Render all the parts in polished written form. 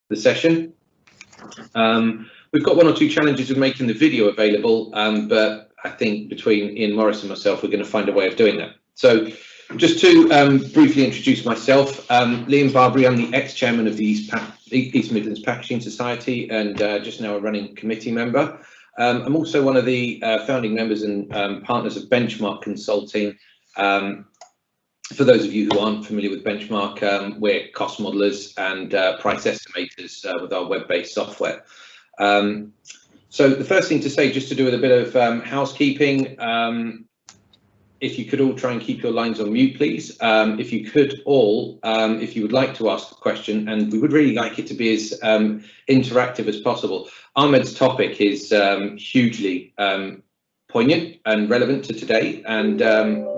the session. We've got one or two challenges of making the video available, but I think between Ian Morris and myself, we're going to find a way of doing that. So just to briefly introduce myself, Liam Barbary, I'm the ex-chairman of the East Midlands Packaging Society and just now a running committee member. I'm also one of the founding members and partners of Benchmark Consulting. For those of you who aren't familiar with Benchmark, we're cost modelers and price estimators with our web-based software. So the first thing to say, just to do with a bit of housekeeping, if you could all try and keep your lines on mute, please. If you could all, if you would like to ask a question, and we would really like it to be as interactive as possible. Ahmed's topic is hugely poignant and relevant to today, and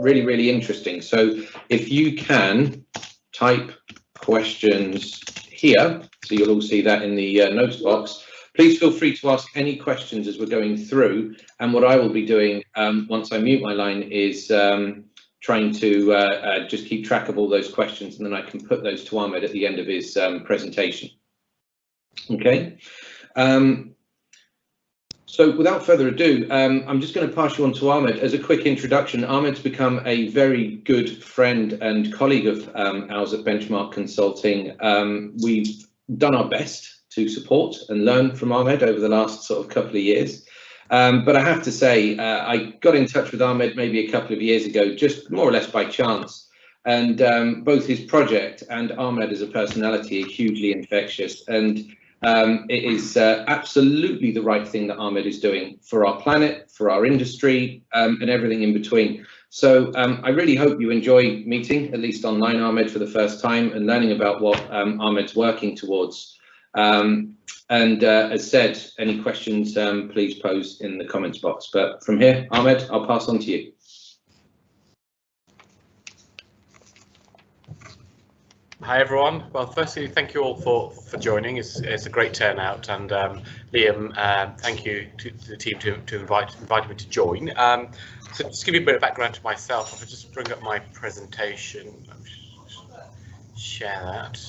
really, really interesting. So if you can type questions here, so you'll all see that in the notes box. Please feel free to ask any questions as we're going through, and what I will be doing once I mute my line is trying to just keep track of all those questions, and then I can put those to Ahmed at the end of his presentation. Okay. So without further ado, I'm just going to pass you on to Ahmed. As a quick introduction, Ahmed's become a very good friend and colleague of ours at Benchmark Consulting. We've done our best to support and learn from Ahmed over the last sort of couple of years. But I have to say, I got in touch with Ahmed maybe a couple of years ago, just more or less by chance. And both his project and Ahmed as a personality are hugely infectious. And it is absolutely the right thing that Ahmed is doing for our planet, for our industry, and everything in between. So I really hope you enjoy meeting, at least online, Ahmed for the first time and learning about what Ahmed's working towards. As said, any questions, please post in the comments box. But from here, Ahmed, I'll pass on to you. Hi everyone. Well, firstly, thank you all for joining. It's a great turnout, and Liam, thank you to the team to invite me to join. So just give you a bit of background to myself. I'll just bring up my presentation. Share that.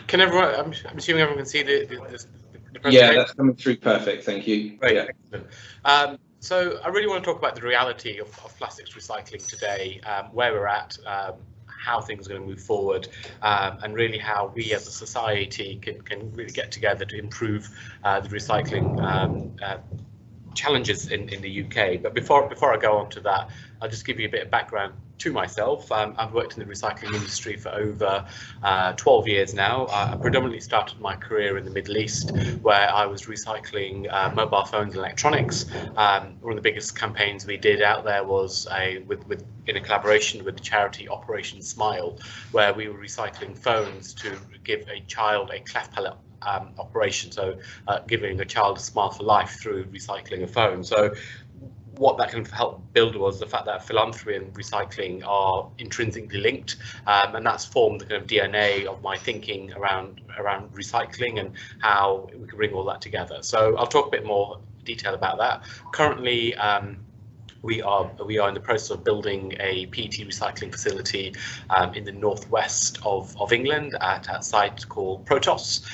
Can everyone? I'm assuming everyone can see the presentation. Yeah, that's coming through perfect. Thank you. Great. Yeah. Excellent. So I really want to talk about the reality of plastics recycling today, where we're at, how things are going to move forward, and really how we as a society can really get together to improve the recycling challenges in the UK. But before I go on to that, I'll just give you a bit of background to myself. I've worked in the recycling industry for over 12 years now. I predominantly started my career in the Middle East, where I was recycling mobile phones and electronics. One of the biggest campaigns we did out there was in a collaboration with the charity Operation Smile, where we were recycling phones to give a child a cleft palate operation, so giving a child a smile for life through recycling a phone. So what that can help build was the fact that philanthropy and recycling are intrinsically linked, and that's formed the kind of DNA of my thinking around recycling and how we can bring all that together. So I'll talk a bit more detail about that. Currently, we are in the process of building a PET recycling facility in the northwest of England at a site called Protos.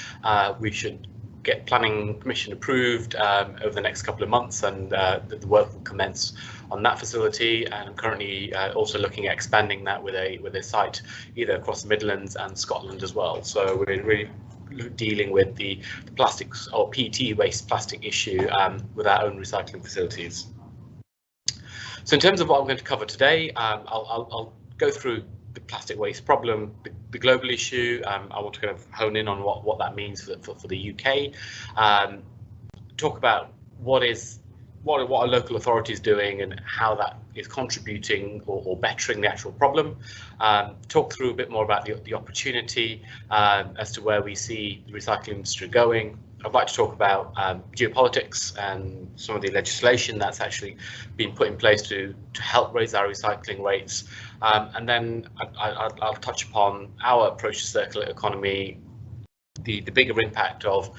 We should get planning permission approved over the next couple of months, and the work will commence on that facility. And I'm currently also looking at expanding that with a site either across the Midlands and Scotland as well. So we're really dealing with the plastics or PET waste plastic issue with our own recycling facilities. So in terms of what I'm going to cover today, I'll go through the plastic waste problem, the global issue. I want to kind of hone in on what that means for the UK. Talk about what are local authorities doing and how that is contributing or bettering the actual problem. Talk through a bit more about the opportunity as to where we see the recycling industry going. I'd like to talk about geopolitics and some of the legislation that's actually been put in place to help raise our recycling rates. And then I'll touch upon our approach to circular economy, the bigger impact of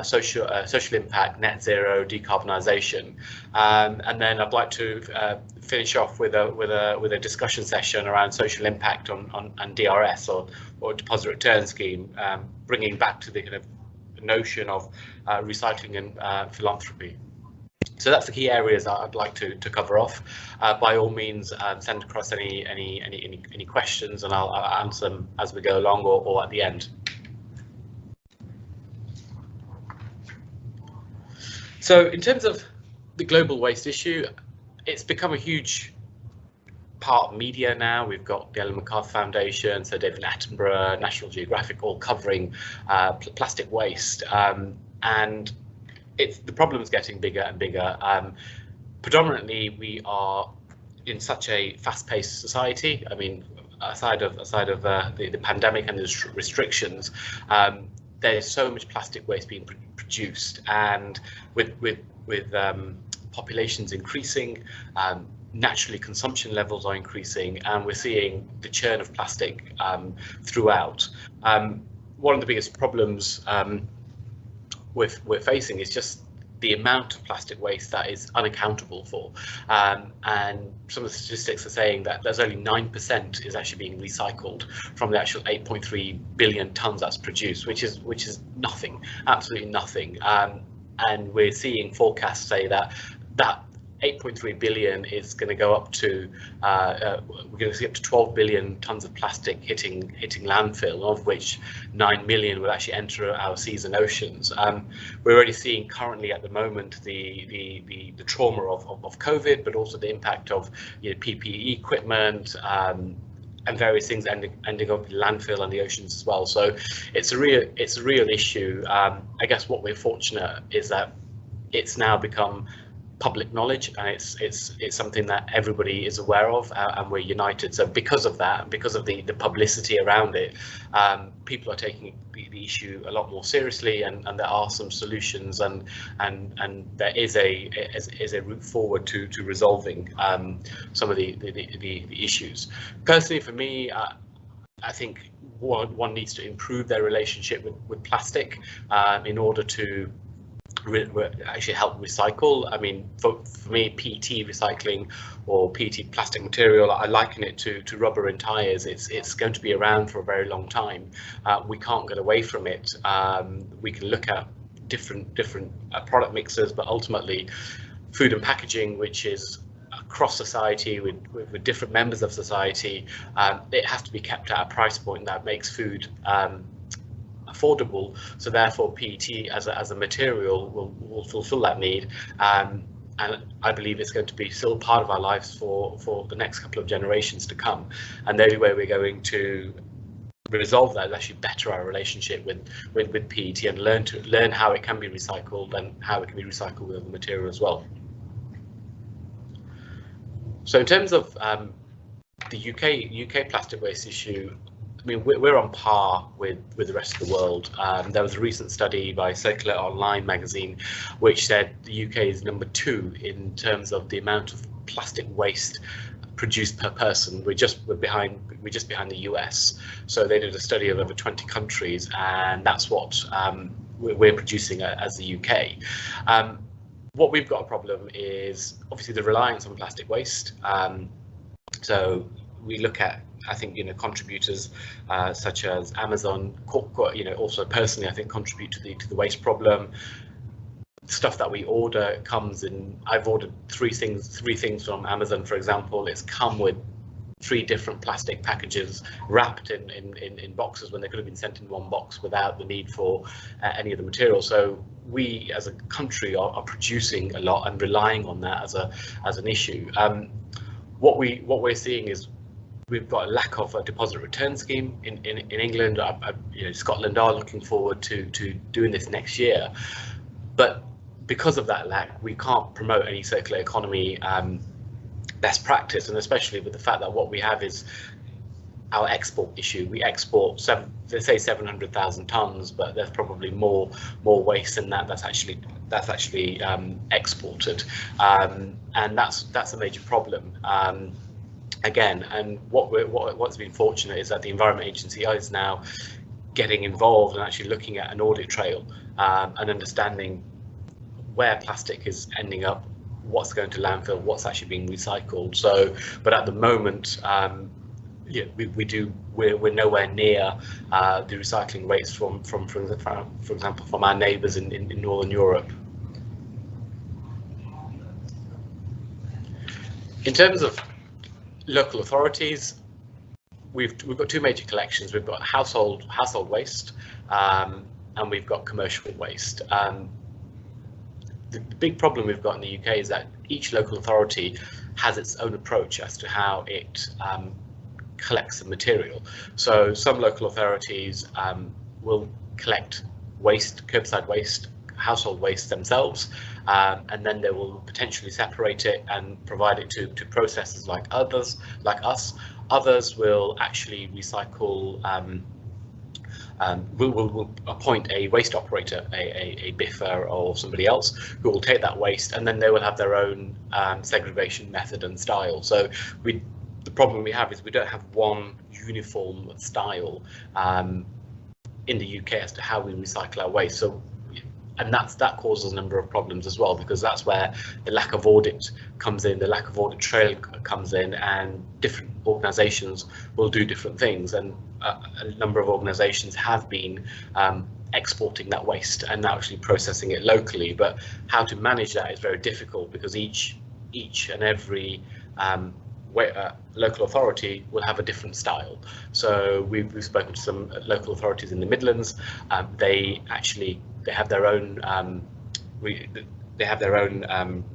social impact, net zero, decarbonisation, and then I'd like to finish off with a discussion session around social impact on DRS or deposit return scheme, bringing back to the kind of notion of recycling and philanthropy. So that's the key areas that I'd like to cover off. By all means, send across any questions, and I'll answer them as we go along or at the end. So in terms of the global waste issue, it's become a huge part of media now. We've got the Ellen MacArthur Foundation, Sir David Attenborough, National Geographic, all covering plastic waste, and the problem's getting bigger and bigger. Predominantly, we are in such a fast-paced society. I mean, aside of the pandemic and the restrictions, there's so much plastic waste being produced, and with populations increasing, naturally consumption levels are increasing, and we're seeing the churn of plastic throughout. One of the biggest problems we're facing is just the amount of plastic waste that is unaccountable for, and some of the statistics are saying that there's only 9% is actually being recycled from the actual 8.3 billion tons that's produced, which is nothing, absolutely nothing. And we're seeing forecasts say that 8.3 billion is going to go up to we're going to see up to 12 billion tons of plastic hitting landfill, of which 9 million will actually enter our seas and oceans. We're already seeing currently at the moment the trauma of COVID, but also the impact of PPE equipment and various things ending up in landfill and the oceans as well. So it's a real issue. I guess what we're fortunate is that it's now become public knowledge, and it's something that everybody is aware of, and we're united. So because of that, and because of the publicity around it, people are taking the issue a lot more seriously, and there are some solutions, and there is a route forward to resolving some of the issues. Personally, for me, I think one needs to improve their relationship with plastic in order to actually help recycle. I mean, for me, PET recycling or PET plastic material, I liken it to rubber in tires. It's going to be around for a very long time. We can't get away from it. We can look at different product mixes, but ultimately food and packaging, which is across society with different members of society, it has to be kept at a price point that makes food affordable. So therefore PET as a material will fulfill that need, and I believe it's going to be still part of our lives for the next couple of generations to come. And the only way we're going to resolve that is actually better our relationship with PET, and learn how it can be recycled and how it can be recycled with other material as well. So in terms of the UK plastic waste issue, I mean, we're on par with the rest of the world. There was a recent study by Circular Online magazine which said the UK is number 2 in terms of the amount of plastic waste produced per person. We're just behind the US. So they did a study of over 20 countries, and that's what we're producing as the UK. What we've got a problem is obviously the reliance on plastic waste. So we look at, I think, contributors such as Amazon, also personally, I think, contribute to the waste problem. Stuff that we order comes in. I've ordered three things from Amazon, for example. It's come with 3 different plastic packages wrapped in boxes when they could have been sent in one box without the need for any of the material. So we as a country are producing a lot and relying on that as an issue. What we're seeing is we've got a lack of a deposit return scheme in England. Scotland are looking forward to doing this next year, but because of that lack, we can't promote any circular economy best practice, and especially with the fact that what we have is our export issue. We export they say 700,000 tons, but there's probably more waste than that that's actually exported, and that's a major problem. Again, and what's been fortunate is that the Environment Agency is now getting involved and actually looking at an audit trail and understanding where plastic is ending up, what's going to landfill, what's actually being recycled. So, but at the moment, yeah, we're nowhere near the recycling rates for example, from our neighbours in Northern Europe. In terms of local authorities, we've got two major collections. We've got household waste and we've got commercial waste. The big problem we've got in the UK is that each local authority has its own approach as to how it collects the material. So some local authorities will collect waste, curbside waste, household waste themselves, and then they will potentially separate it and provide it to processors like us. Others will actually recycle. We'll appoint a waste operator, a biffer or somebody else who will take that waste, and then they will have their own segregation method and style. So the problem we have is we don't have one uniform style in the UK as to how we recycle our waste. So, and that causes a number of problems as well, because that's where the lack of audit comes in, the lack of audit trail comes in, and different organisations will do different things. And a number of organisations have been exporting that waste and actually processing it locally. But how to manage that is very difficult, because each and every local authority will have a different style. So we've spoken to some local authorities in the Midlands. They have their own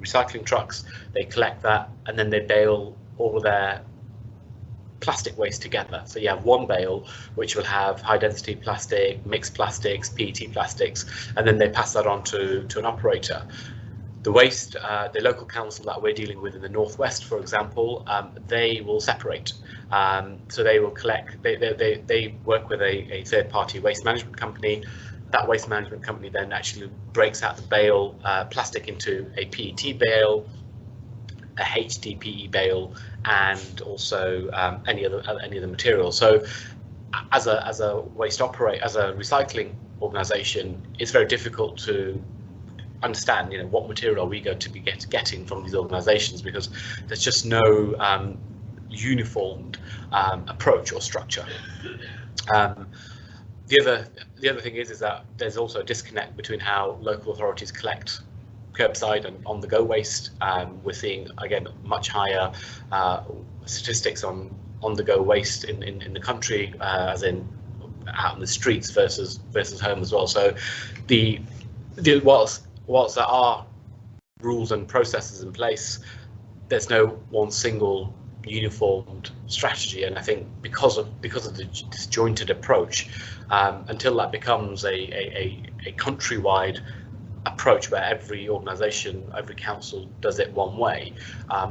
recycling trucks. They collect that and then they bale all of their plastic waste together. So you have one bale which will have high density plastic, mixed plastics, PET plastics, and then they pass that on to an operator. The waste, the local council that we're dealing with in the northwest, for example, they will separate. So they will collect. They work with a third-party waste management company. That waste management company then actually breaks out the bale plastic into a PET bale, a HDPE bale, and also any other material. So, as a waste operator, as a recycling organisation, it's very difficult to understand, what material are we going to be getting from these organisations, because there's just no uniformed approach or structure. The other thing is that there's also a disconnect between how local authorities collect curbside and on-the-go waste. We're seeing again much higher statistics on-the-go waste in the country, as in out in the streets versus home as well. So whilst there are rules and processes in place, there's no one single uniformed strategy. And I think because of the disjointed approach, until that becomes a countrywide approach where every organisation, every council does it one way,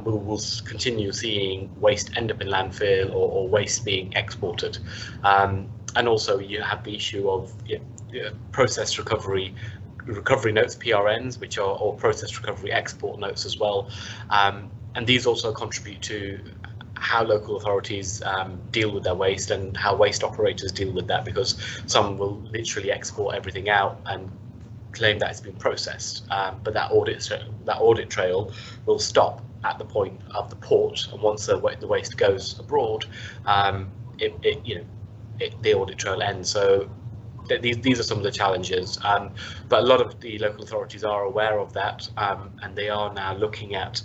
we will continue seeing waste end up in landfill or waste being exported. And also you have the issue of process recovery notes, PRNs, which are or process recovery export notes as well, and these also contribute to how local authorities deal with their waste and how waste operators deal with that, because some will literally export everything out and claim that it's been processed, but that audit trail will stop at the point of the port, and once the waste goes abroad, the audit trail ends. So these are some of the challenges, but a lot of the local authorities are aware of that, and they are now looking at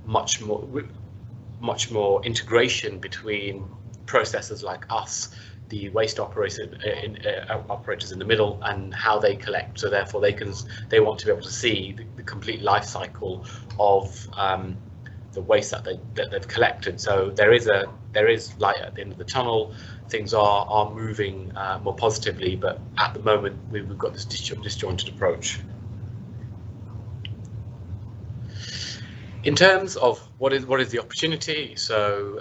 much more integration between processors like us, the waste operators in the middle, and how they collect. So therefore they want to be able to see the complete life cycle of the waste that they've collected. So there is light at the end of the tunnel. Things are moving more positively, but at the moment we've got this disjointed approach. In terms of what is the opportunity, so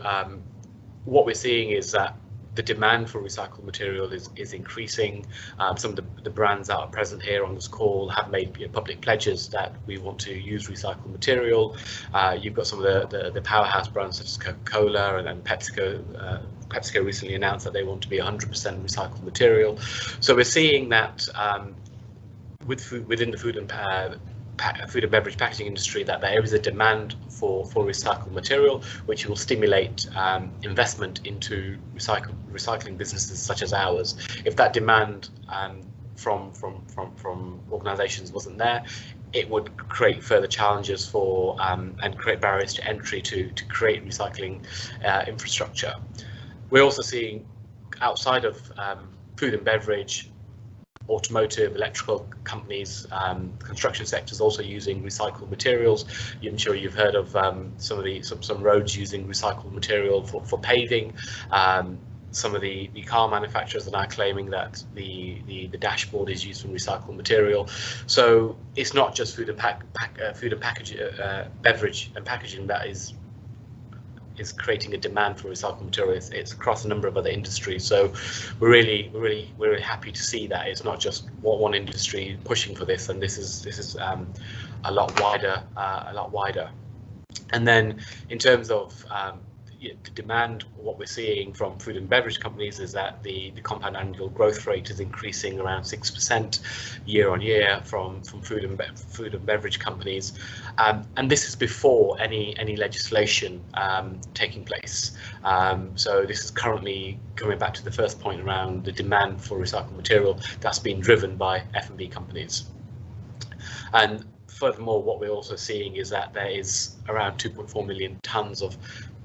what we're seeing is that the demand for recycled material is increasing. Some of the brands that are present here on this call have made public pledges that we want to use recycled material. You've got some of the powerhouse brands such as Coca-Cola and PepsiCo. PepsiCo recently announced that they want to be 100% recycled material. So we're seeing that within the food and beverage packaging industry, that there is a demand for recycled material, which will stimulate investment into recycling businesses such as ours. If that demand from organisations wasn't there, it would create further challenges for and create barriers to entry to create recycling infrastructure. We're also seeing outside of food and beverage, automotive, electrical companies, construction sectors also using recycled materials. I'm sure you've heard of some roads using recycled material for paving. Some of the car manufacturers are now claiming that the dashboard is used from recycled material. So it's not just food and beverage and packaging that is creating a demand for recycled material. It's across a number of other industries. So we're really happy to see that it's not just one industry pushing for this, and this is a lot wider. And then in terms of the demand, what we're seeing from food and beverage companies is that the compound annual growth rate is increasing around 6% year on year from food and beverage companies, and this is before any legislation taking place. So this is currently coming back to the first point around the demand for recycled material that's being driven by F&B companies. And furthermore, what we're also seeing is that there is around 2.4 million tonnes of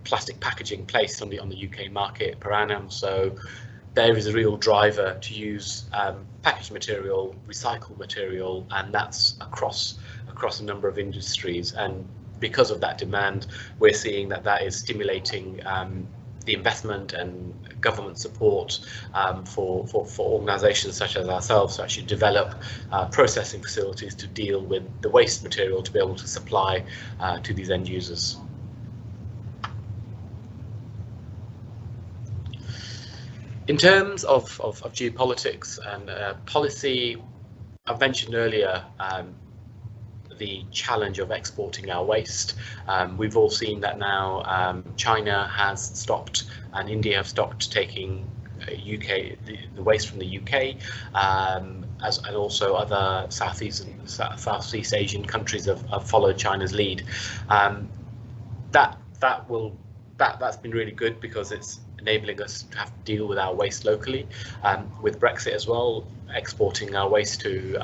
plastic packaging placed on the UK market per annum. So there is a real driver to use packaged material, recycled material, and that's across a number of industries. And because of that demand, we're seeing that is stimulating the investment and government support for organisations such as ourselves to actually develop processing facilities to deal with the waste material to be able to supply to these end users. In terms of geopolitics and policy, I've mentioned earlier the challenge of exporting our waste. We've all seen that now. China has stopped and India have stopped taking the waste from the UK, and also other Southeast Asian countries have followed China's lead. That's been really good because it's enabling us to have to deal with our waste locally. With Brexit as well, exporting our waste to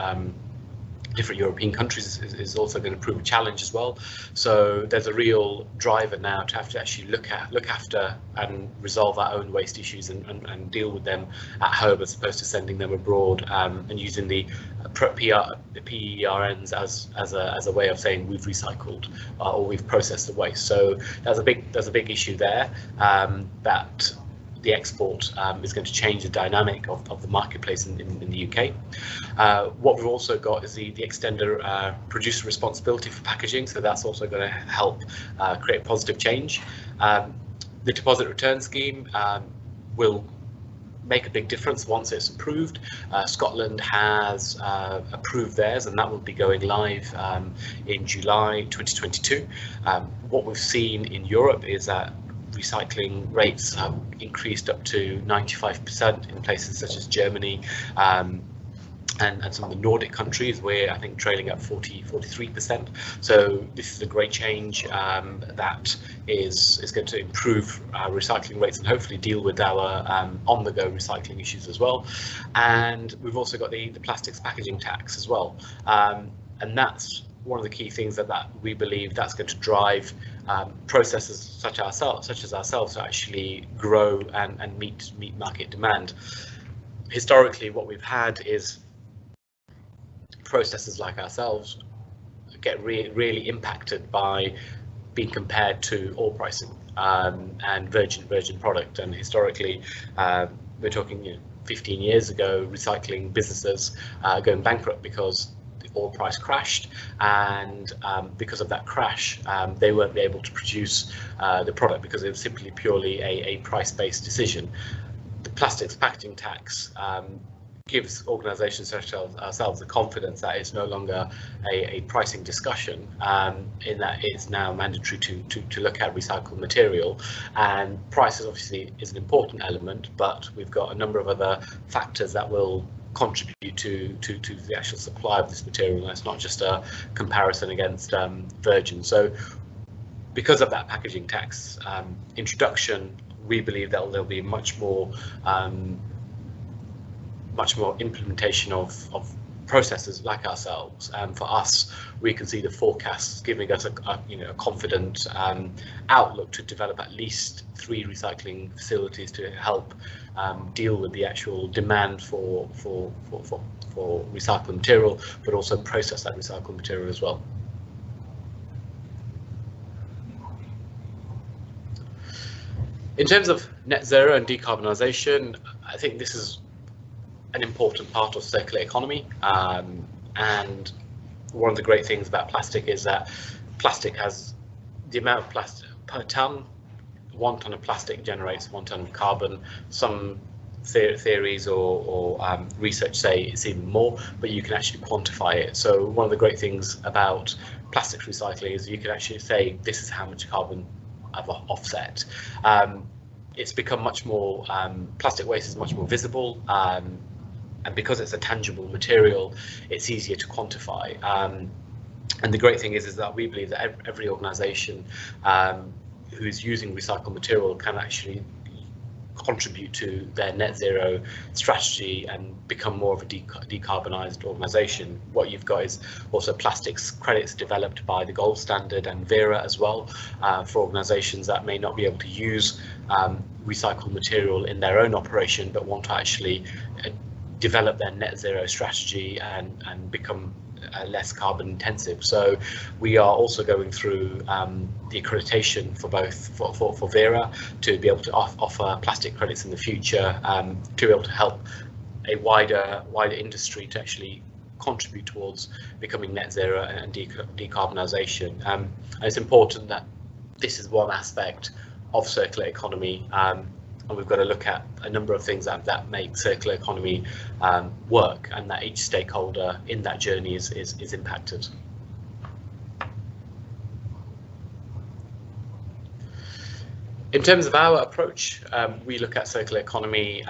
different European countries is also going to prove a challenge as well. So there's a real driver now to have to actually look after and resolve our own waste issues and deal with them at home as opposed to sending them abroad, and using the PERNs as a way of saying we've recycled or we've processed the waste. So there's a big issue there, that the export is going to change the dynamic of the marketplace in the UK. What we've also got is the extended producer responsibility for packaging, so that's also going to help create positive change. The deposit return scheme will make a big difference once it's approved. Scotland has approved theirs, and that will be going live in July 2022. What we've seen in Europe is that recycling rates have increased up to 95% in places such as Germany, and some of the Nordic countries, where I think trailing at 43%. So this is a great change that is going to improve our recycling rates and hopefully deal with our on-the-go recycling issues as well. And we've also got the plastics packaging tax as well, and that's one of the key things that we believe that's going to drive processes such as ourselves to actually grow and meet market demand. Historically, what we've had is processes like ourselves get really impacted by being compared to oil pricing and virgin product. And historically, we're talking 15 years ago, recycling businesses going bankrupt because the oil price crashed, and because of that crash, they weren't able to produce the product because it was simply purely a price-based decision. plastics packaging tax gives organisations such as ourselves the confidence that it's no longer a pricing discussion, in that it's now mandatory to look at recycled material. And price is obviously an important element, but we've got a number of other factors that will contribute to the actual supply of this material, and it's not just a comparison against virgin. So because of that packaging tax introduction, we believe that there'll be much more implementation of processes like ourselves. And for us, we can see the forecasts giving us a confident outlook to develop at least 3 recycling facilities to help deal with the actual demand for recycled material, but also process that recycled material as well. In terms of net zero and decarbonisation, I think this is an important part of circular economy, and one of the great things about plastic is that plastic has the amount of plastic per ton. 1 ton of plastic generates 1 ton of carbon. Some theories or research say it's even more, but you can actually quantify it. So one of the great things about plastics recycling is you can actually say this is how much carbon I've offset. It's become much more, plastic waste is much more visible, and because it's a tangible material, it's easier to quantify. And the great thing is that we believe that every organisation who is using recycled material can actually contribute to their net zero strategy and become more of a decarbonised organisation. What you've got is also plastics credits developed by the Gold Standard and Enviroo as well, for organisations that may not be able to use recycled material in their own operation, but want to actually develop their net zero strategy and become less carbon intensive. So we are also going through the accreditation for both for Vera to be able to offer plastic credits in the future, to be able to help a wider industry to actually contribute towards becoming net zero and decarbonisation. And it's important that this is one aspect of circular economy, and we've got to look at a number of things that make circular economy work, and that each stakeholder in that journey is impacted. In terms of our approach, we look at circular economy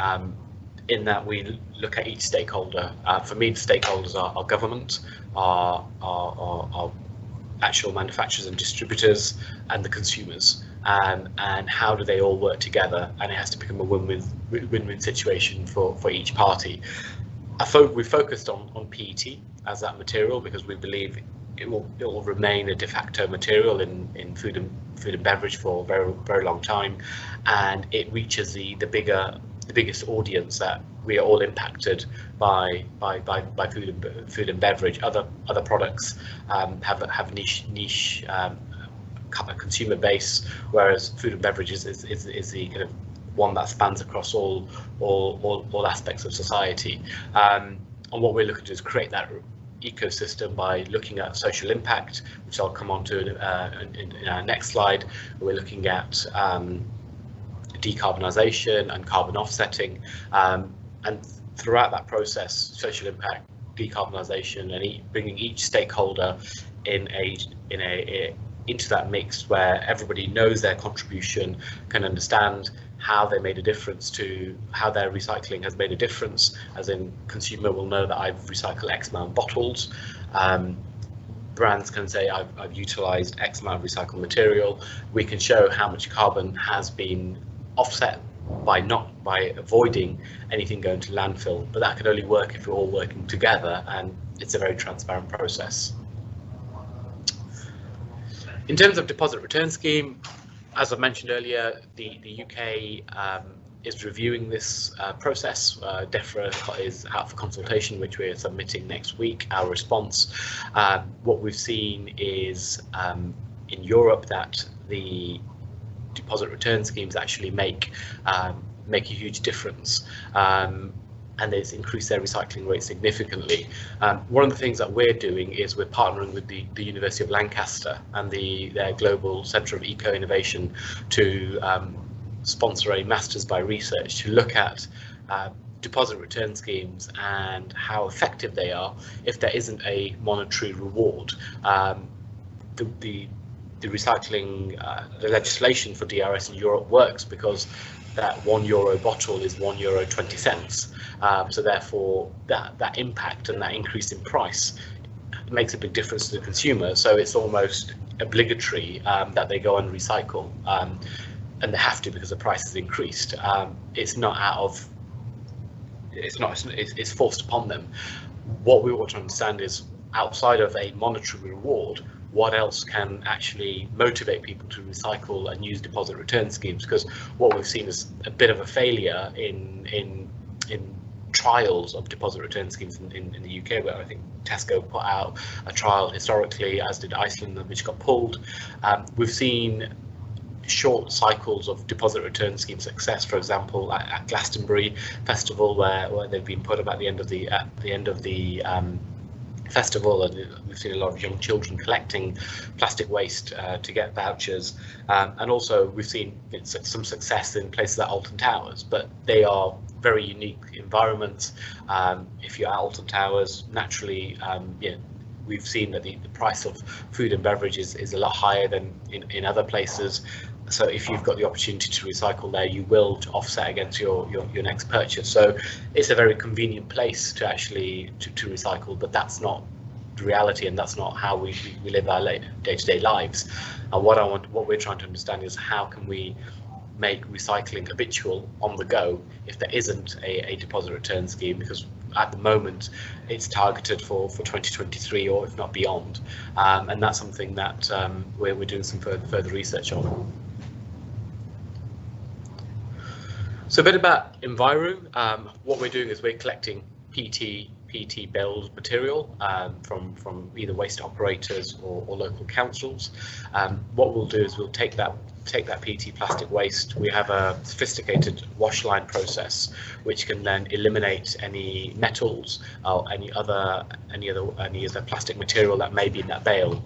in that we look at each stakeholder. For me, the stakeholders are government, are actual manufacturers and distributors, and the consumers. And how do they all work together, and it has to become a win-win situation for each party. We focused on PET as that material because we believe it will remain a de facto material in food and beverage for a very long time, and it reaches the biggest audience that we are all impacted by food and beverage. Other products have niche consumer base, whereas food and beverages is the kind of one that spans across all aspects of society. And what we're looking to do is create that ecosystem by looking at social impact, which I'll come on to in our next slide. We're looking at decarbonisation and carbon offsetting, and throughout that process, social impact, decarbonisation, and bringing each stakeholder into that mix where everybody knows their contribution, can understand how they made a difference to how their recycling has made a difference, as in consumer will know that I've recycled X amount of bottles. Brands can say I've utilised X amount of recycled material. We can show how much carbon has been offset by avoiding anything going to landfill, but that can only work if we're all working together, and it's a very transparent process. In terms of deposit return scheme, as I mentioned earlier, the UK is reviewing this process. DEFRA is out for consultation, which we're submitting next week, our response. What we've seen is in Europe that the deposit return schemes actually make a huge difference. And it's increased their recycling rate significantly. One of the things that we're doing is we're partnering with the University of Lancaster and their Global Centre of Eco-Innovation to sponsor a Masters by Research to look at deposit return schemes and how effective they are if there isn't a monetary reward. The recycling, the legislation for DRS in Europe works because that €1 bottle is €1.20. So therefore that impact and that increase in price makes a big difference to the consumer. So it's almost obligatory that they go and recycle, and they have to because the price has increased. It's not out of, it's forced upon them. What we want to understand is, outside of a monetary reward, what else can actually motivate people to recycle and use deposit return schemes? Because what we've seen is a bit of a failure in trials of deposit return schemes in the UK, where I think Tesco put out a trial historically, as did Iceland, which got pulled. We've seen short cycles of deposit return scheme success, for example, at Glastonbury Festival, where they've been put up at the end of the festival, and we've seen a lot of young children collecting plastic waste to get vouchers, and also we've seen some success in places like Alton Towers, but they are very unique environments. If you're at Alton Towers, naturally, we've seen that the price of food and beverages is a lot higher than in other places. So if you've got the opportunity to recycle there, you will to offset against your next purchase. So it's a very convenient place to actually to recycle, but that's not the reality, and that's not how we live our day-to-day lives. And what we're trying to understand is, how can we make recycling habitual on the go if there isn't a deposit return scheme? Because at the moment it's targeted for 2023, or if not beyond, and that's something that we're doing some further research on. So a bit about Enviroo. What we're doing is we're collecting PET baled material from either waste operators or local councils. What we'll do is we'll take that PET plastic waste. We have a sophisticated wash line process which can then eliminate any metals or any other plastic material that may be in that bale.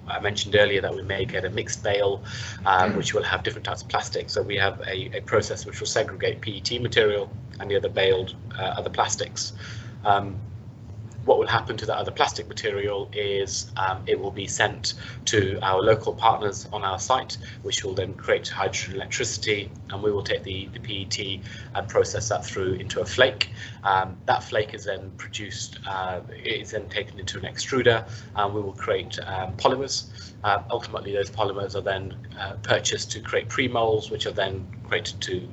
I mentioned earlier that we may get a mixed bale, which will have different types of plastic. So we have a process which will segregate PET material and the other baled other plastics. What will happen to that other plastic material is it will be sent to our local partners on our site, which will then create hydrogen electricity, and we will take the PET and process that through into a flake. That flake is then produced, it's then taken into an extruder, and we will create polymers. Ultimately, those polymers are then purchased to create pre-molds, which are then created to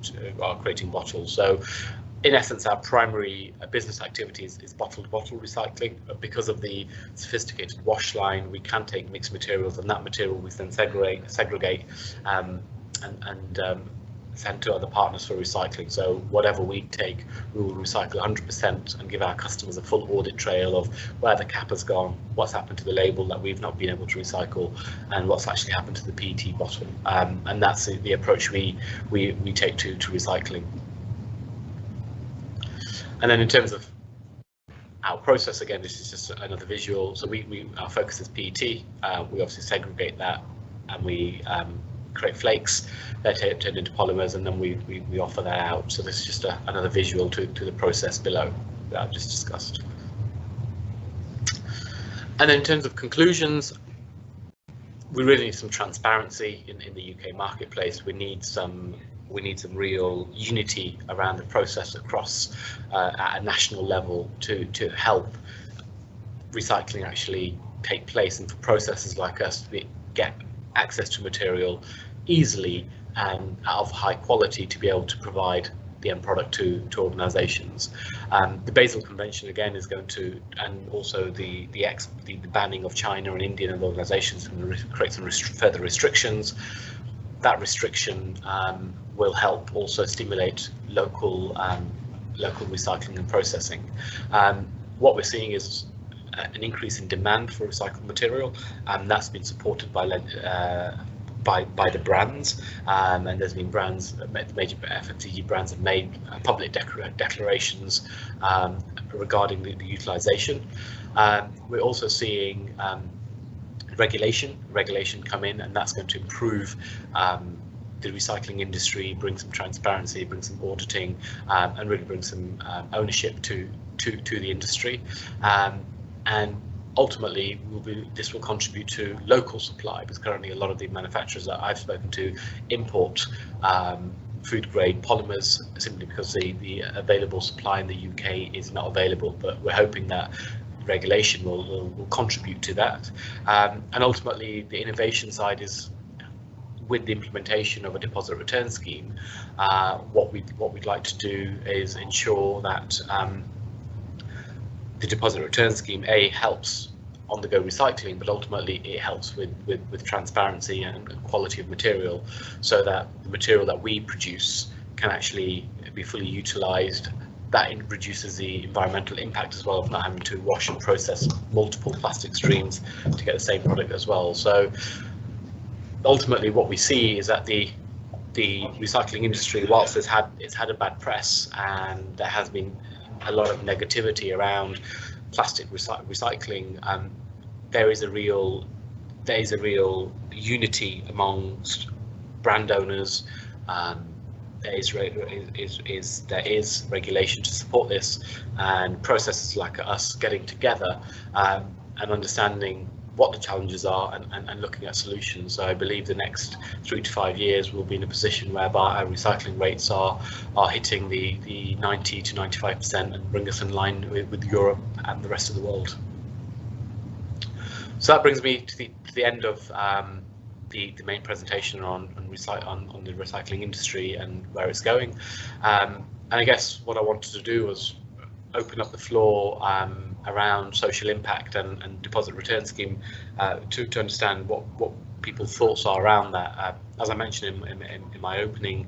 creating bottles. So in essence, our primary business activities is bottle-to-bottle recycling. Because of the sophisticated wash line, we can take mixed materials, and that material we then segregate and send to other partners for recycling. So whatever we take, we will recycle 100% and give our customers a full audit trail of where the cap has gone, what's happened to the label that we've not been able to recycle, and what's actually happened to the PET bottle. And that's the approach we take to recycling. And then in terms of our process, again, this is just another visual. So our focus is PET. We obviously segregate that, and we create flakes. They're turned into polymers, and then we offer that out. So this is just another visual to the process below that I've just discussed. And then in terms of conclusions, we really need some transparency in the UK marketplace. We need some real unity around the process across at a national level to help recycling actually take place, and for processes like us to get access to material easily and of high quality to be able to provide the end product to organisations. The Basel Convention again is going to, and also the banning of China and India and organisations is going to create some further restrictions. That restriction will help also stimulate local recycling and processing. What we're seeing is an increase in demand for recycled material, and that's been supported by the brands, and there's been brands, major FMCG brands have made public declarations regarding the utilisation. We're also seeing regulation come in, and that's going to improve the recycling industry, bring some transparency, bring some auditing, and really bring some ownership to the industry. And ultimately, this will contribute to local supply, because currently a lot of the manufacturers that I've spoken to import food grade polymers simply because the available supply in the UK is not available. But we're hoping that regulation will contribute to that. And ultimately, the innovation side is, with the implementation of a deposit return scheme, what we'd like to do is ensure that the deposit return scheme helps on-the-go recycling, but ultimately it helps with transparency and quality of material, so that the material that we produce can actually be fully utilised. That reduces the environmental impact as well of not having to wash and process multiple plastic streams to get the same product as well. So ultimately, what we see is that the recycling industry, whilst it's had a bad press and there has been a lot of negativity around plastic recycling, there is a real unity amongst brand owners. There is regulation to support this, and processes like us getting together and understanding what the challenges are and looking at solutions. So I believe the next 3 to 5 years we'll be in a position whereby our recycling rates are hitting the 90 to 95% and bring us in line with Europe and the rest of the world. So that brings me to the end of the main presentation on the recycling industry and where it's going. And I guess what I wanted to do was open up the floor around social impact and deposit return scheme to understand what people's thoughts are around that. As I mentioned in my opening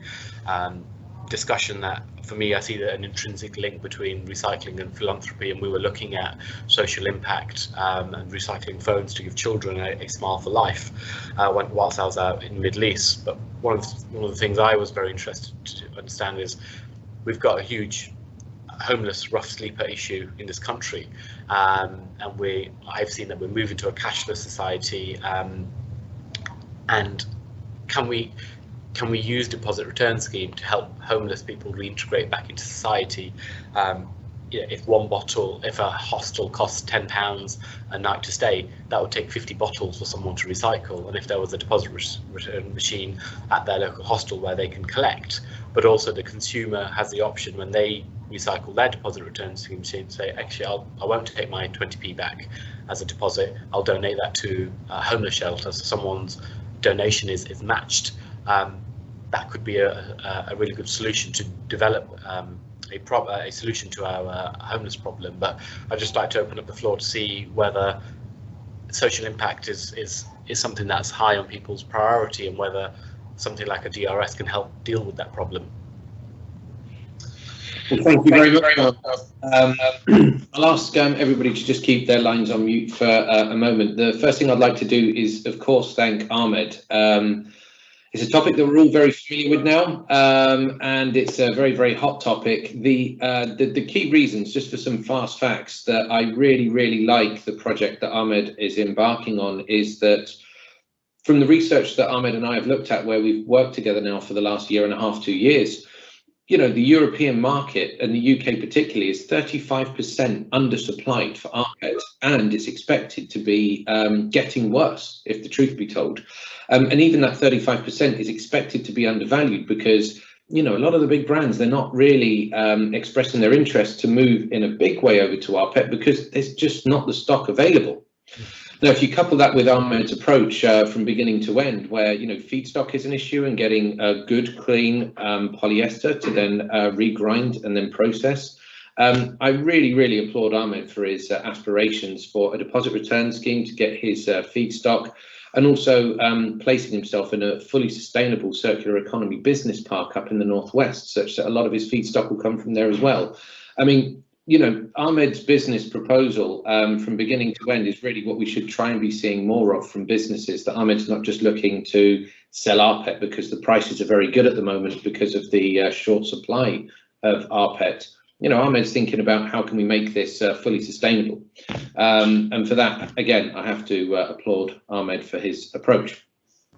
discussion, that for me, I see an intrinsic link between recycling and philanthropy, and we were looking at social impact and recycling phones to give children a smile for life whilst I was out in the Middle East. But one of the things I was very interested to understand is we've got a huge homeless rough sleeper issue in this country, and I've seen that we're moving to a cashless society, and can we use deposit return scheme to help homeless people reintegrate back into society? If a hostel costs £10 a night to stay, that would take 50 bottles for someone to recycle. And if there was a deposit return machine at their local hostel where they can collect, but also the consumer has the option when they recycle their deposit return scheme to say, actually, I won't take my 20p back as a deposit, I'll donate that to a homeless shelter, so someone's donation is matched. That could be a really good solution to develop a solution to our homeless problem. But I'd just like to open up the floor to see whether social impact is something that's high on people's priority, and whether something like a DRS can help deal with that problem. Well, thank you very much. I'll ask everybody to just keep their lines on mute for a moment. The first thing I'd like to do is, of course, thank Ahmed. It's a topic that we're all very familiar with now, and it's a very, very hot topic. The key reasons, just for some fast facts, that I really, really like the project that Ahmed is embarking on is that from the research that Ahmed and I have looked at, where we've worked together now for the last 1.5 to 2 years, the European market, and the UK particularly, is 35% undersupplied for rPET, and it's expected to be getting worse, if the truth be told. And even that 35% is expected to be undervalued because, a lot of the big brands, they're not really expressing their interest to move in a big way over to rPET because there's just not the stock available. Now, if you couple that with Ahmed's approach from beginning to end, where feedstock is an issue and getting a good, clean polyester to then regrind and then process, I really, really applaud Ahmed for his aspirations for a deposit return scheme to get his feedstock, and also placing himself in a fully sustainable circular economy business park up in the northwest, such that a lot of his feedstock will come from there as well. I mean, Ahmed's business proposal from beginning to end is really what we should try and be seeing more of from businesses, that Ahmed's not just looking to sell rPET because the prices are very good at the moment because of the short supply of rPET. Ahmed's thinking about how can we make this fully sustainable. And for that, again, I have to applaud Ahmed for his approach.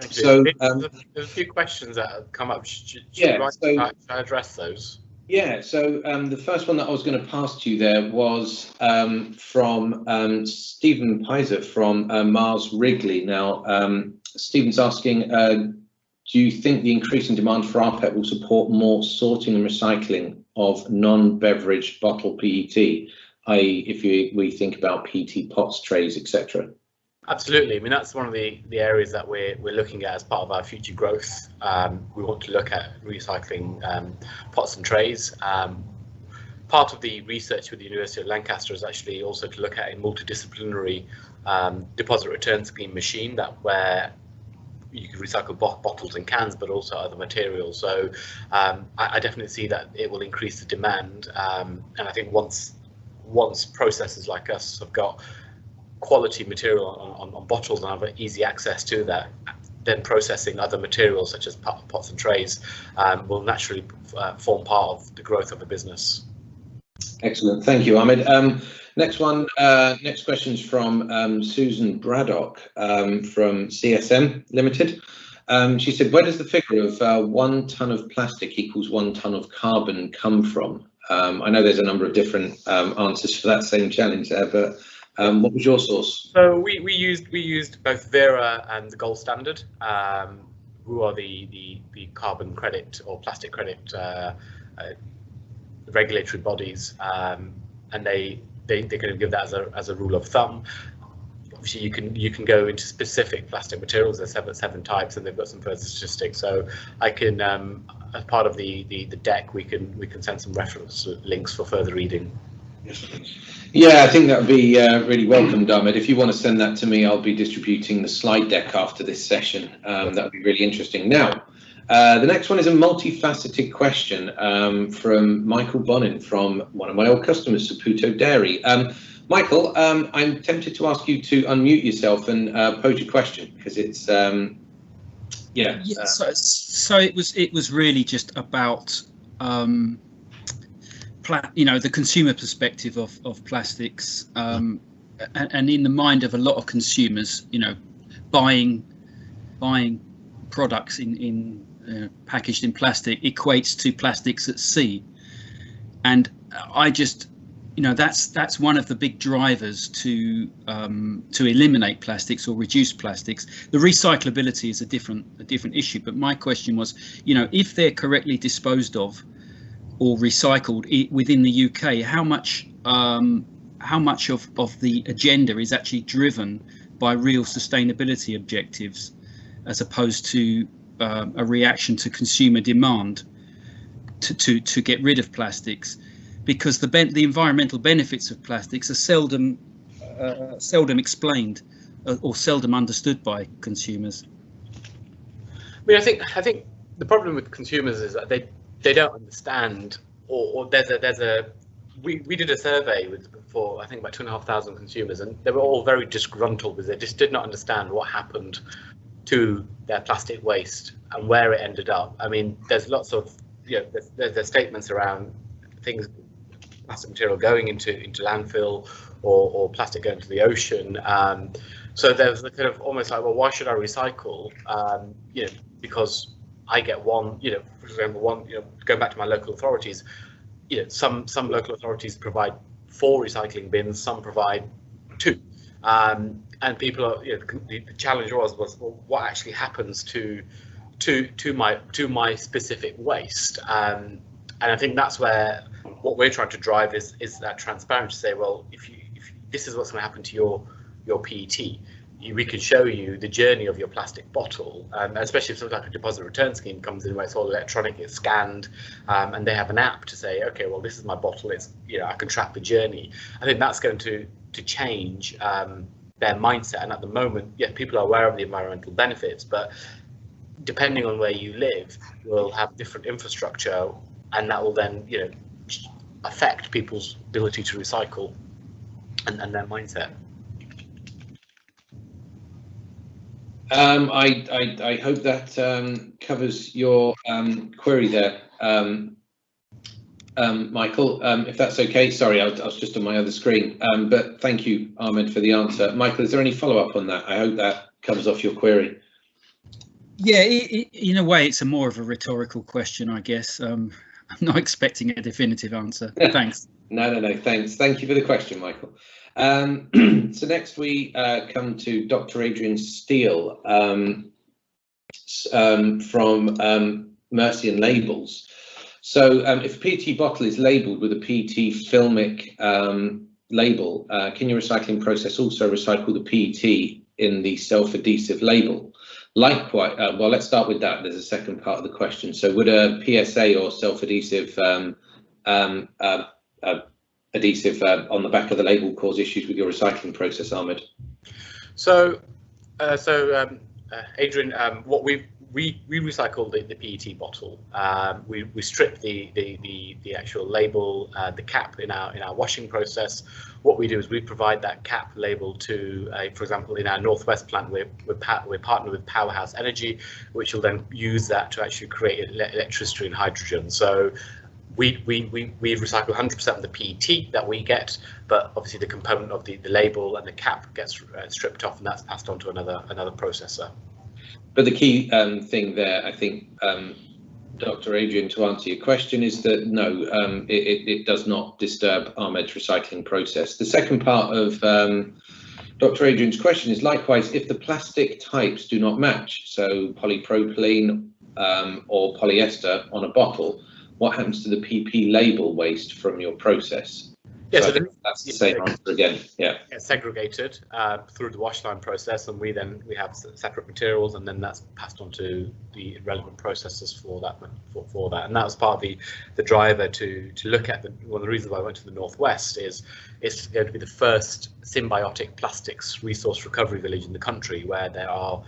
So there's a few questions that have come up. Should I address those? Yeah, so the first one that I was going to pass to you there was from Stephen Pizer from Mars Wrigley. Now, Stephen's asking, do you think the increasing demand for rPET will support more sorting and recycling of non-beverage bottle PET, i.e. if we think about PET pots, trays, etc.? Absolutely. I mean, that's one of the areas that we're looking at as part of our future growth. We want to look at recycling pots and trays. Part of the research with the University of Lancaster is actually also to look at a multidisciplinary deposit return scheme machine where you can recycle bottles and cans, but also other materials. So I definitely see that it will increase the demand. And I think once processors like us have got quality material on bottles and have easy access to that, then processing other materials such as pots and trays will naturally form part of the growth of the business. Excellent, thank you, Ahmed. Next question is from Susan Braddock from CSM Limited. She said, where does the figure of 1 tonne of plastic equals 1 tonne of carbon come from? I know there's a number of different answers for that same challenge there, but what was your source? So we used both Vera and the Gold Standard, who are the carbon credit or plastic credit regulatory bodies, and they kind of give that as a rule of thumb. Obviously, you can go into specific plastic materials. There's seven types, and they've got some further statistics. So I can, as part of the deck, we can send some reference links for further reading. Yeah, I think that would be really welcomed, Ahmed. If you want to send that to me, I'll be distributing the slide deck after this session. That would be really interesting. Now, the next one is a multifaceted question from Michael Bonin from one of my old customers, Saputo Dairy. Michael, I'm tempted to ask you to unmute yourself and pose your question, because it's so it was really just about the consumer perspective of plastics, and in the mind of a lot of consumers, buying products in packaged in plastic equates to plastics at sea, and I just that's one of the big drivers to eliminate plastics or reduce plastics. The recyclability is a different issue, but my question was, if they're correctly disposed of or recycled within the UK, how much of the agenda is actually driven by real sustainability objectives, as opposed to a reaction to consumer demand to get rid of plastics? Because the environmental benefits of plastics are seldom explained or seldom understood by consumers. I mean, I think the problem with consumers is that they don't understand, or we did a survey for I think about 2,500 consumers, and they were all very disgruntled because they just did not understand what happened to their plastic waste and where it ended up. I mean, there's lots of there's statements around things, plastic material going into landfill or plastic going to the ocean. So there's the kind of almost like, well, why should I recycle? Because I get one, for example, going back to my local authorities, some local authorities provide 4 recycling bins, some provide 2. And people are, the challenge was, well, what actually happens to my specific waste? And I think that's where what we're trying to drive is that transparency. Say, well, if this is what's going to happen to your PET, we can show you the journey of your plastic bottle, especially if something like a deposit return scheme comes in where it's all electronic, it's scanned, and they have an app to say, okay, well, this is my bottle. It's I can track the journey. I think that's going to change their mindset. And at the moment, people are aware of the environmental benefits, but depending on where you live, you'll have different infrastructure, and that will then affect people's ability to recycle and their mindset. I hope that covers your query there, Michael, if that's okay. Sorry, I was just on my other screen, but thank you, Ahmed, for the answer. Michael, is there any follow-up on that? I hope that covers off your query. Yeah, in a way, it's more of a rhetorical question, I guess. I'm not expecting a definitive answer. Thanks. No, thanks. Thank you for the question, Michael. So next we come to Dr. Adrian Steele from Mercy and Labels. So if a PET bottle is labelled with a PET filmic label, can your recycling process also recycle the PET in the self-adhesive label? Likewise, well, let's start with that. There's a second part of the question. So would a PSA or self-adhesive adhesive on the back of the label cause issues with your recycling process, Ahmed? So, Adrian, what we recycle the PET bottle. We strip the actual label, the cap in our washing process. What we do is we provide that cap label to, for example, in our Northwest plant, we're partnered with Powerhouse Energy, which will then use that to actually create electricity and hydrogen. So we recycle 100% of the PET that we get, but obviously the component of the label and the cap gets stripped off, and that's passed on to another processor. But the key thing there, I think, Dr. Adrian, to answer your question, is that no, it does not disturb Ahmed's recycling process. The second part of Dr. Adrian's question is likewise, if the plastic types do not match, so polypropylene or polyester on a bottle, what happens to the PP label waste from your process? Yeah, so that's the same answer again. Yeah, it's segregated through the wash line process, and we have separate materials, and then that's passed on to the relevant processors for that. And that was part of the driver to look at one of the reasons why I went to the Northwest is it's going to be the first symbiotic plastics resource recovery village in the country, where there are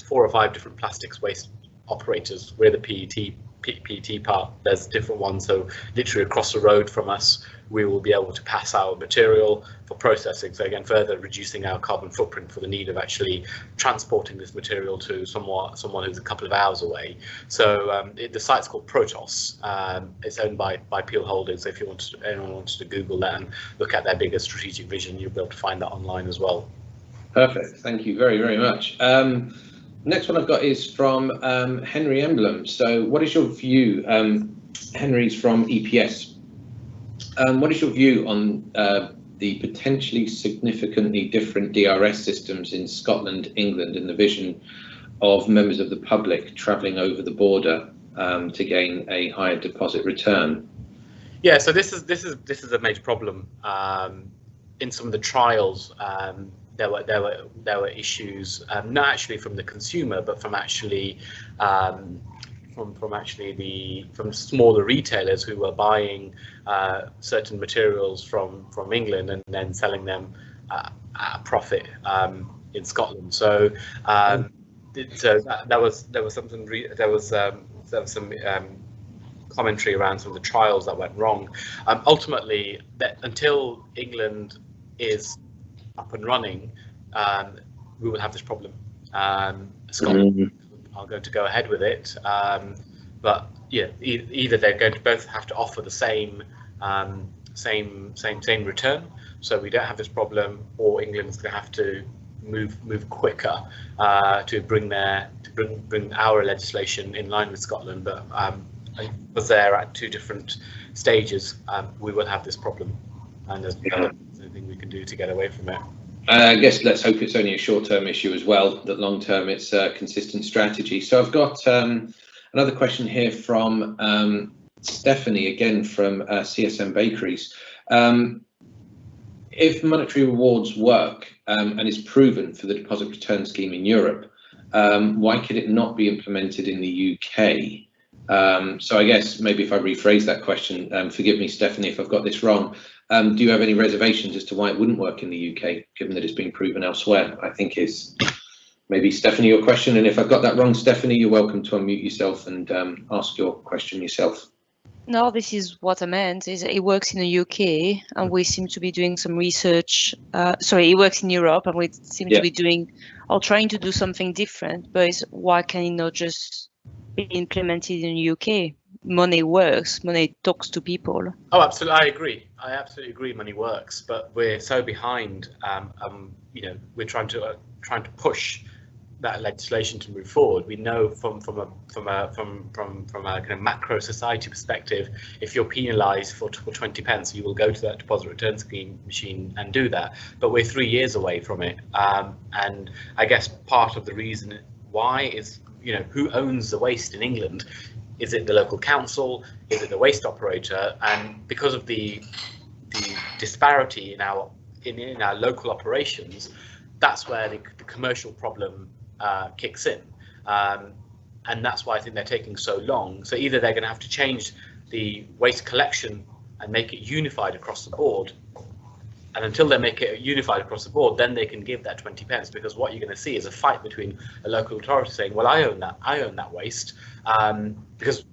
4 or 5 different plastics waste operators. We're the PET part, there's different ones, so literally across the road from us we will be able to pass our material for processing, so again further reducing our carbon footprint for the need of actually transporting this material to someone who's a couple of hours away. So the site's called Protos. It's owned by Peel Holdings, so if anyone wants to Google that and look at their bigger strategic vision, you'll be able to find that online as well. Perfect, thank you very much. Next one I've got is from Henry Emblem. So what is your view, Henry's from EPS, what is your view on the potentially significantly different DRS systems in Scotland, England, and the vision of members of the public travelling over the border to gain a higher deposit return? Yeah, so this is a major problem. In some of the trials, there were issues, not actually from the consumer, but from actually from smaller retailers who were buying certain materials from England and then selling them at a profit in Scotland. So there was some commentary around some of the trials that went wrong. Ultimately, until England is up and running, we will have this problem. Scotland are going to go ahead with it, but yeah, either they're going to both have to offer the same return, so we don't have this problem, or England's going to have to move quicker to bring our legislation in line with Scotland. But because they're at 2 different stages, we will have this problem, and there's anything we can do to get away from it. I guess let's hope it's only a short-term issue as well, that long-term it's a consistent strategy. So I've got another question here from Stephanie, again from CSM Bakeries. If monetary rewards work and is proven for the deposit return scheme in Europe, why could it not be implemented in the UK? So I guess maybe if I rephrase that question, forgive me, Stephanie, if I've got this wrong. Do you have any reservations as to why it wouldn't work in the UK, given that it's been proven elsewhere? I think is maybe, Stephanie, your question. And if I've got that wrong, Stephanie, you're welcome to unmute yourself and ask your question yourself. No, this is what I meant, is it works in the UK and we seem to be doing some research. Sorry, it works in Europe and we seem to be doing or trying to do something different. But why can it not just be implemented in the UK? Money works, money talks to people. Oh, absolutely, I agree. I absolutely agree, money works, but we're so behind. You know, we're trying to push that legislation to move forward, we know from a kind of macro society perspective, if you're penalised for 20 pence, you will go to that deposit return scheme machine and do that. But we're 3 years away from it, and I guess part of the reason why is, who owns the waste in England? Is it the local council? Is it the waste operator? And because of the disparity in our local operations, that's where the commercial problem kicks in, and that's why I think they're taking so long. So either they're going to have to change the waste collection and make it unified across the board, and until they make it unified across the board, then they can give that 20 pence, because what you're going to see is a fight between a local authority saying, well, I own that waste, because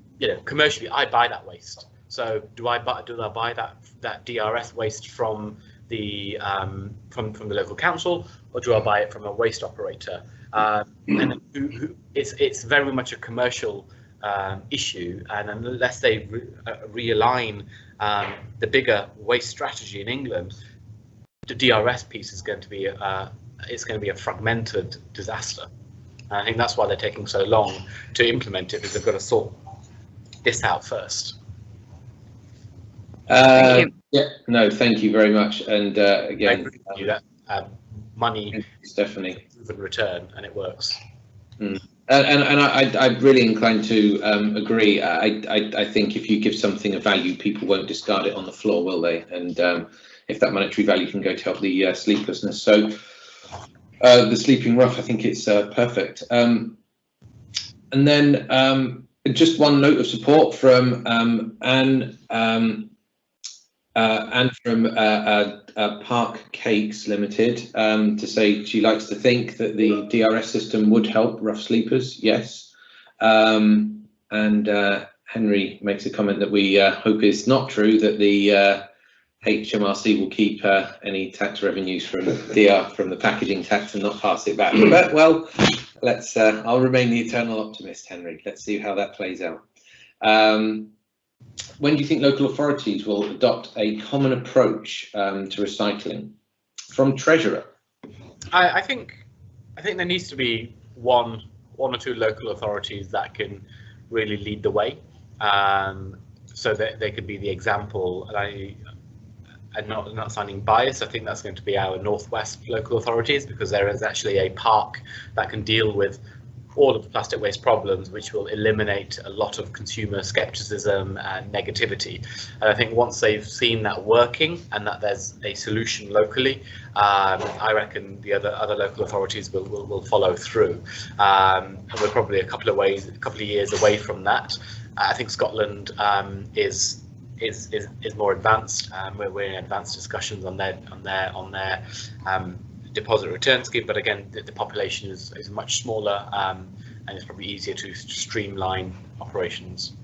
commercially I buy that waste. So do I buy that DRS waste from the local council, or do I buy it from a waste operator? And it's very much a commercial issue, and unless they realign the bigger waste strategy in England, the DRS piece is going to be a fragmented disaster. And I think that's why they're taking so long to implement it, because they've got to sort this out first. Yeah, no, thank you very much. And again, I agree with you that money is definitely proven return, and it works. And I'm really inclined to agree. I think if you give something a value, people won't discard it on the floor, will they? And if that monetary value can go to help the sleeplessness, so the sleeping rough, I think it's perfect. And then just one note of support from Anne from Park Cakes Limited, to say she likes to think that the DRS system would help rough sleepers. Yes, and Henry makes a comment that we hope is not true, that the HMRC will keep any tax revenues from the packaging tax and not pass it back. But well, let's. I'll remain the eternal optimist, Henry. Let's see how that plays out. When do you think local authorities will adopt a common approach to recycling? From Treasurer. I think there needs to be one or two local authorities that can really lead the way, so that they could be the example. And not sounding biased, I think that's going to be our northwest local authorities, because there is actually a park that can deal with all of the plastic waste problems, which will eliminate a lot of consumer skepticism and negativity. And I think once they've seen that working and that there's a solution locally, I reckon the other local authorities will follow through. And we're probably a couple of years away from that. I think Scotland is more advanced. We're in advanced discussions on their deposit return scheme, but again, the population is much smaller, and it's probably easier to streamline operations.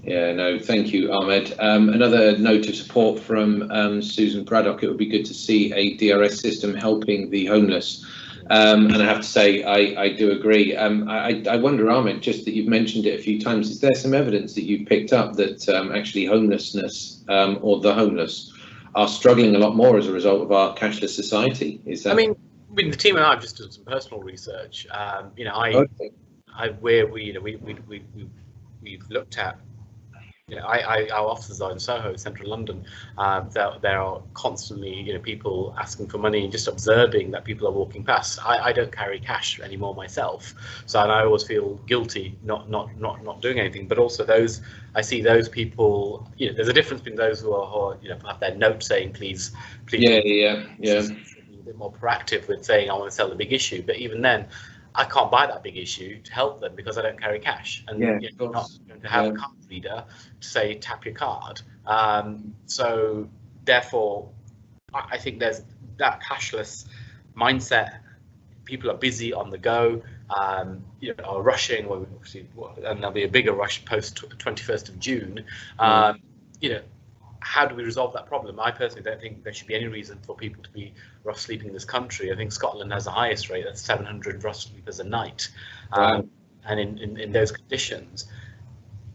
Yeah, no, thank you, Ahmed. Another note of support from Susan Braddock. It would be good to see a DRS system helping the homeless. And I have to say, I do agree. I wonder, Ahmed, just that you've mentioned it a few times, is there some evidence that you've picked up that actually homelessness or the homeless are struggling a lot more as a result of our cashless society? Is that? I mean, the team and I have just done some personal research. We've looked at. Our offices are in Soho, central London. There are constantly, people asking for money, and just observing that people are walking past. I don't carry cash anymore myself, and I always feel guilty not doing anything. But also I see those people. There's a difference between those who have their note saying please. Yeah. A bit more proactive with saying I want to sell the big issue, but even then, I can't buy that big issue to help them because I don't carry cash, and you're not going to have a card reader to say tap your card. So therefore, I think there's that cashless mindset. People are busy on the go, are rushing, and there'll be a bigger rush post 21st of June. How do we resolve that problem? I personally don't think there should be any reason for people to be rough sleeping in this country. I think Scotland has the highest rate, that's 700 rough sleepers a night. And in those conditions,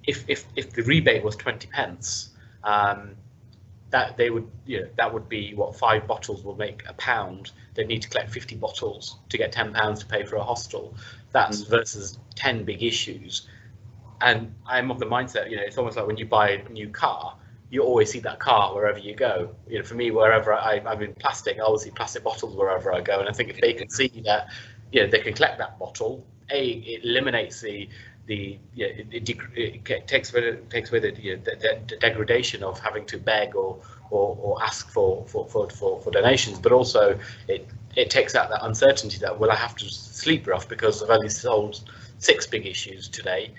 if the rebate was 20 pence, that they would, that would be what 5 bottles will make £1. They need to collect 50 bottles to get £10 to pay for a hostel. That's versus 10 big issues. And I'm of the mindset, it's almost like when you buy a new car, you always see that car wherever you go. For me, wherever I'm in plastic, I always see plastic bottles wherever I go. And I think if they can see that, they can collect that bottle, it eliminates it takes with it the degradation of having to beg or ask for donations, but also it takes out that uncertainty that, will I have to sleep rough because I've only sold 6 big issues today.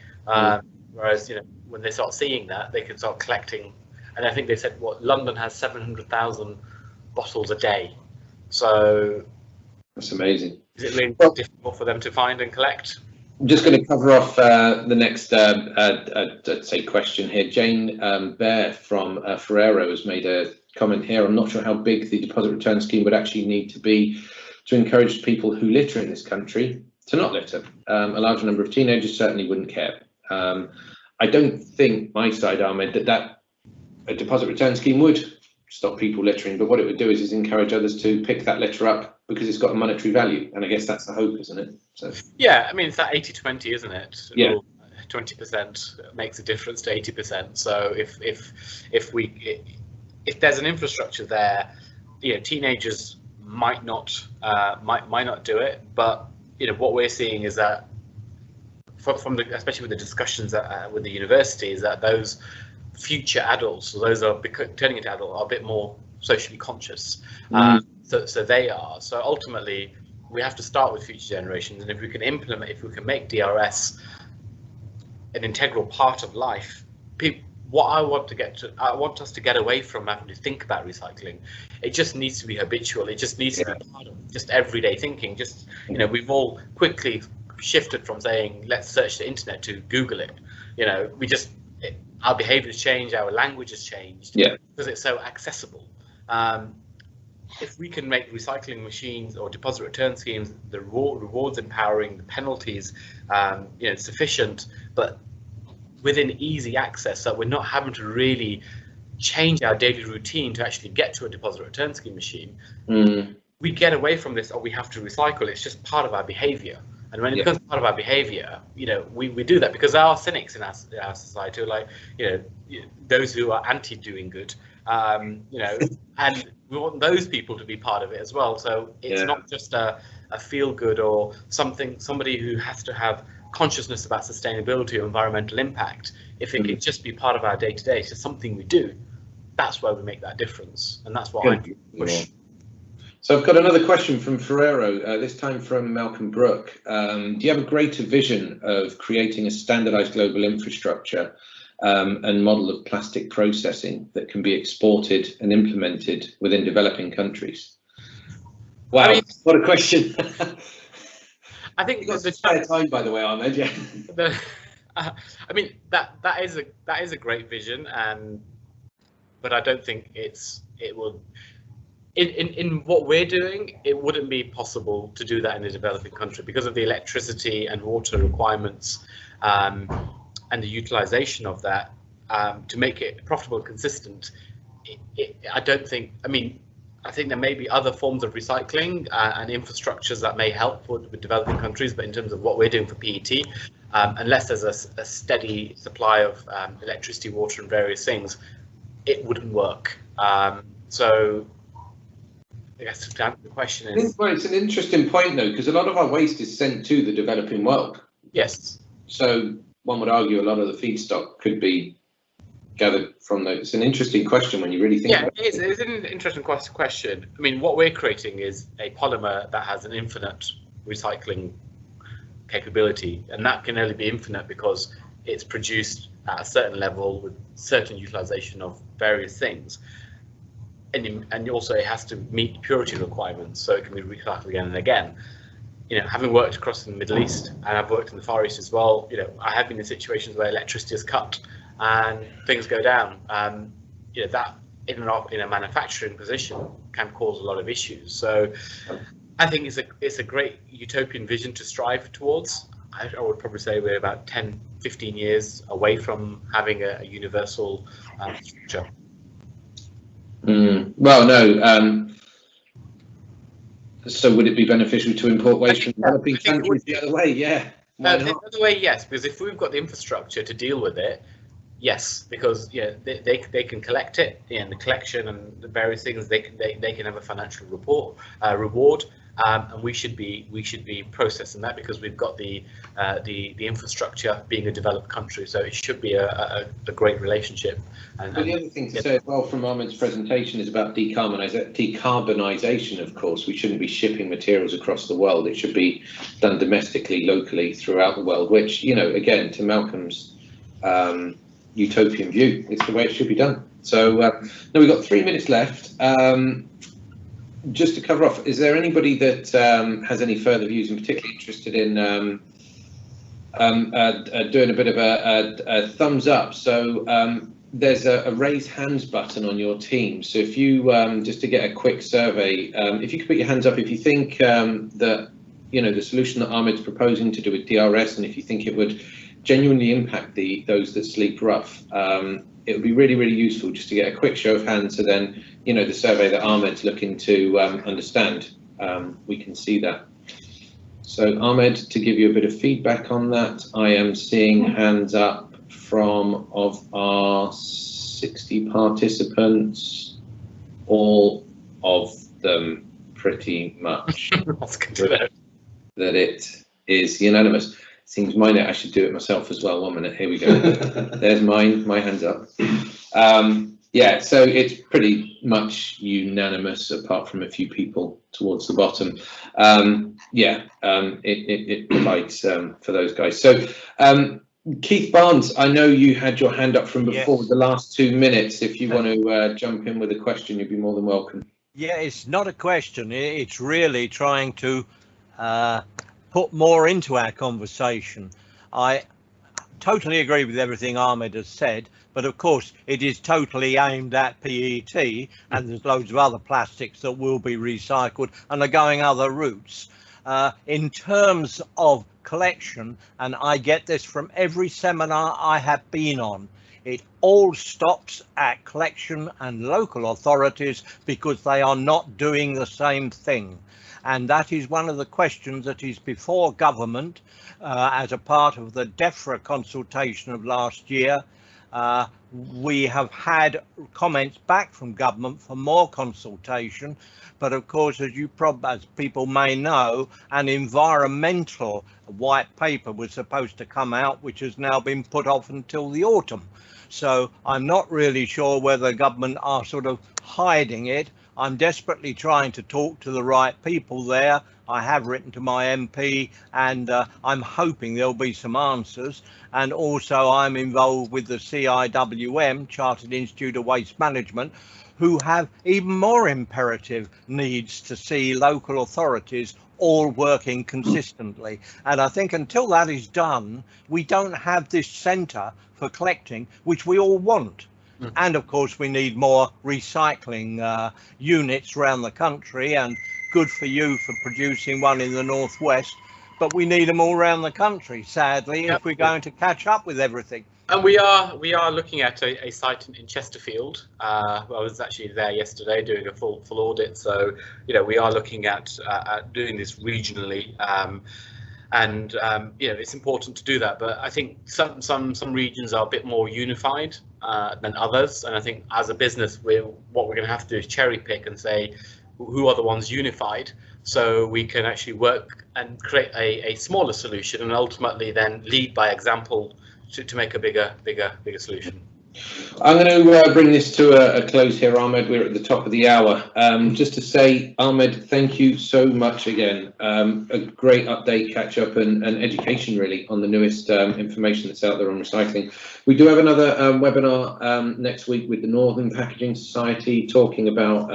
Whereas when they start seeing that, they can start collecting. And I think they said London has 700,000 bottles a day. So that's amazing. Is it really difficult for them to find and collect? I'm just going to cover off the next say question here. Jane Bear from Ferrero has made a comment here. I'm not sure how big the deposit return scheme would actually need to be to encourage people who litter in this country to not litter. A large number of teenagers certainly wouldn't care. I don't think, my side, Ahmed, that a deposit return scheme would stop people littering, but what it would do is encourage others to pick that litter up because it's got a monetary value, and I guess that's the hope, isn't it? So yeah, I mean, it's that 80-20, isn't it? Yeah. 20% makes a difference to 80%. So if there's an infrastructure there, teenagers might not do it, but what we're seeing is that especially with the discussions with the university, is that those future adults, so those are turning into adults, are a bit more socially conscious. So they are. So ultimately, we have to start with future generations, and if we can make DRS an integral part of life, I want us to get away from having to think about recycling. It just needs to be habitual. It just needs to be part of just everyday thinking. We've all quickly shifted from saying let's search the internet to Google it. Our behaviour has changed, our language has changed, because it's so accessible. If we can make recycling machines or deposit return schemes, the rewards empowering, the penalties sufficient, but within easy access, so we're not having to really change our daily routine to actually get to a deposit return scheme machine, we get away from this, we have to recycle. It's just part of our behaviour. And when it becomes part of our behaviour, we do that because there are cynics in our society, like those who are anti-doing good, and we want those people to be part of it as well. So it's not just a feel-good or somebody who has to have consciousness about sustainability or environmental impact. If it can just be part of our day-to-day, it's just something we do. That's where we make that difference, and that's what I push. So I've got another question from Ferrero, this time from Malcolm Brook. Do you have a greater vision of creating a standardized global infrastructure and model of plastic processing that can be exported and implemented within developing countries? Wow, what a question. I think you've got the spare time, by the way, Ahmed. Yeah. I mean, that is a great vision, but I don't think it will. In what we're doing, it wouldn't be possible to do that in a developing country because of the electricity and water requirements and the utilization of that to make it profitable and consistent. I don't think. I mean, I think there may be other forms of recycling and infrastructures that may help with developing countries, but in terms of what we're doing for PET, unless there's a steady supply of electricity, water, and various things, it wouldn't work. So I guess to answer the question is... Well, it's an interesting point, though, because a lot of our waste is sent to the developing world. Yes. So one would argue a lot of the feedstock could be gathered from those. It's an interesting question when you really think about it. Yeah, it's an interesting question. I mean, what we're creating is a polymer that has an infinite recycling capability, and that can only be infinite because it's produced at a certain level with certain utilization of various things. And also it has to meet purity requirements, so it can be recycled again and again. Having worked across the Middle East, and I've worked in the Far East as well, I have been in situations where electricity is cut and things go down. That in a manufacturing position can cause a lot of issues. So I think it's a great utopian vision to strive towards. I would probably say we're about 10, 15 years away from having a universal structure. Well, no. So would it be beneficial to import waste from developing countries the other way? Yeah. The other way, yes, because if we've got the infrastructure to deal with it, yes, because they can collect it, and the collection and the various things they can have a financial reward, and we should be processing that because we've got the infrastructure being a developed country, so it should be a great relationship. And the other thing to say as well from Ahmed's presentation is about decarbonisation. Of course, we shouldn't be shipping materials across the world. It should be done domestically, locally, throughout the world. Which, again, to Malcolm's utopian view, it's the way it should be done. So now we've got 3 minutes left. Just to cover off, is there anybody that has any further views and particularly interested in doing a bit of a thumbs up? So there's a raise hands button on your team. So if you, just to get a quick survey, if you could put your hands up if you think that, the solution that Ahmed's proposing to do with DRS, and if you think it would genuinely impact those that sleep rough, it would be really, really useful just to get a quick show of hands. So then, the survey that Ahmed's looking to understand, we can see that. So Ahmed, to give you a bit of feedback on that, I am seeing hands up from of our 60 participants, all of them pretty much. That's good to know. That it is unanimous. Seems mine, I should do it myself as well. 1 minute, here we go. There's my hands up. Yeah, so it's pretty much unanimous apart from a few people towards the bottom. It provides for those guys. So Keith Barnes, I know you had your hand up from before. Yes. The last 2 minutes. If you want to jump in with a question, you'd be more than welcome. Yeah, it's not a question. It's really trying to put more into our conversation. I totally agree with everything Ahmed has said, but of course it is totally aimed at PET, and there's loads of other plastics that will be recycled and are going other routes. In terms of collection, and I get this from every seminar I have been on, it all stops at collection and local authorities because they are not doing the same thing. And that is one of the questions that is before government as a part of the DEFRA consultation of last year. We have had comments back from government for more consultation, but of course, as people may know, an environmental white paper was supposed to come out, which has now been put off until the autumn. So I'm not really sure whether government are sort of hiding it. I'm desperately trying to talk to the right people there. I have written to my MP, and I'm hoping there'll be some answers. And also I'm involved with the CIWM, Chartered Institute of Waste Management, who have even more imperative needs to see local authorities all working consistently. And I think until that is done, we don't have this centre for collecting, which we all want. And of course, we need more recycling units around the country, and good for you for producing one in the northwest. But we need them all around the country, sadly, if we're going to catch up with everything. And we are looking at a site in Chesterfield. I was actually there yesterday doing a full audit. So we are looking at doing this regionally. It's important to do that, but I think some regions are a bit more unified than others, and I think as a business what we're going to have to do is cherry pick and say who are the ones unified, so we can actually work and create a smaller solution and ultimately then lead by example to make a bigger solution. I'm going to bring this to a close here, Ahmed. We're at the top of the hour. Just to say, Ahmed, thank you so much again. A great update, catch up and education really on the newest information that's out there on recycling. We do have another webinar next week with the Northern Packaging Society talking about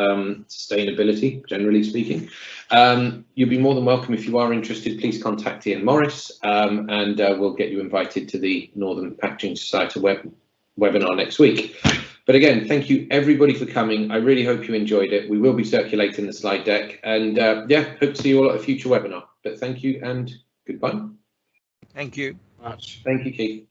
sustainability, generally speaking. You'll be more than welcome if you are interested. Please contact Ian Morris and we'll get you invited to the Northern Packaging Society webinar next week. But again, thank you everybody for coming. I really hope you enjoyed it. We will be circulating the slide deck, and hope to see you all at a future webinar. But thank you and goodbye. Thank you. Thank you, Keith.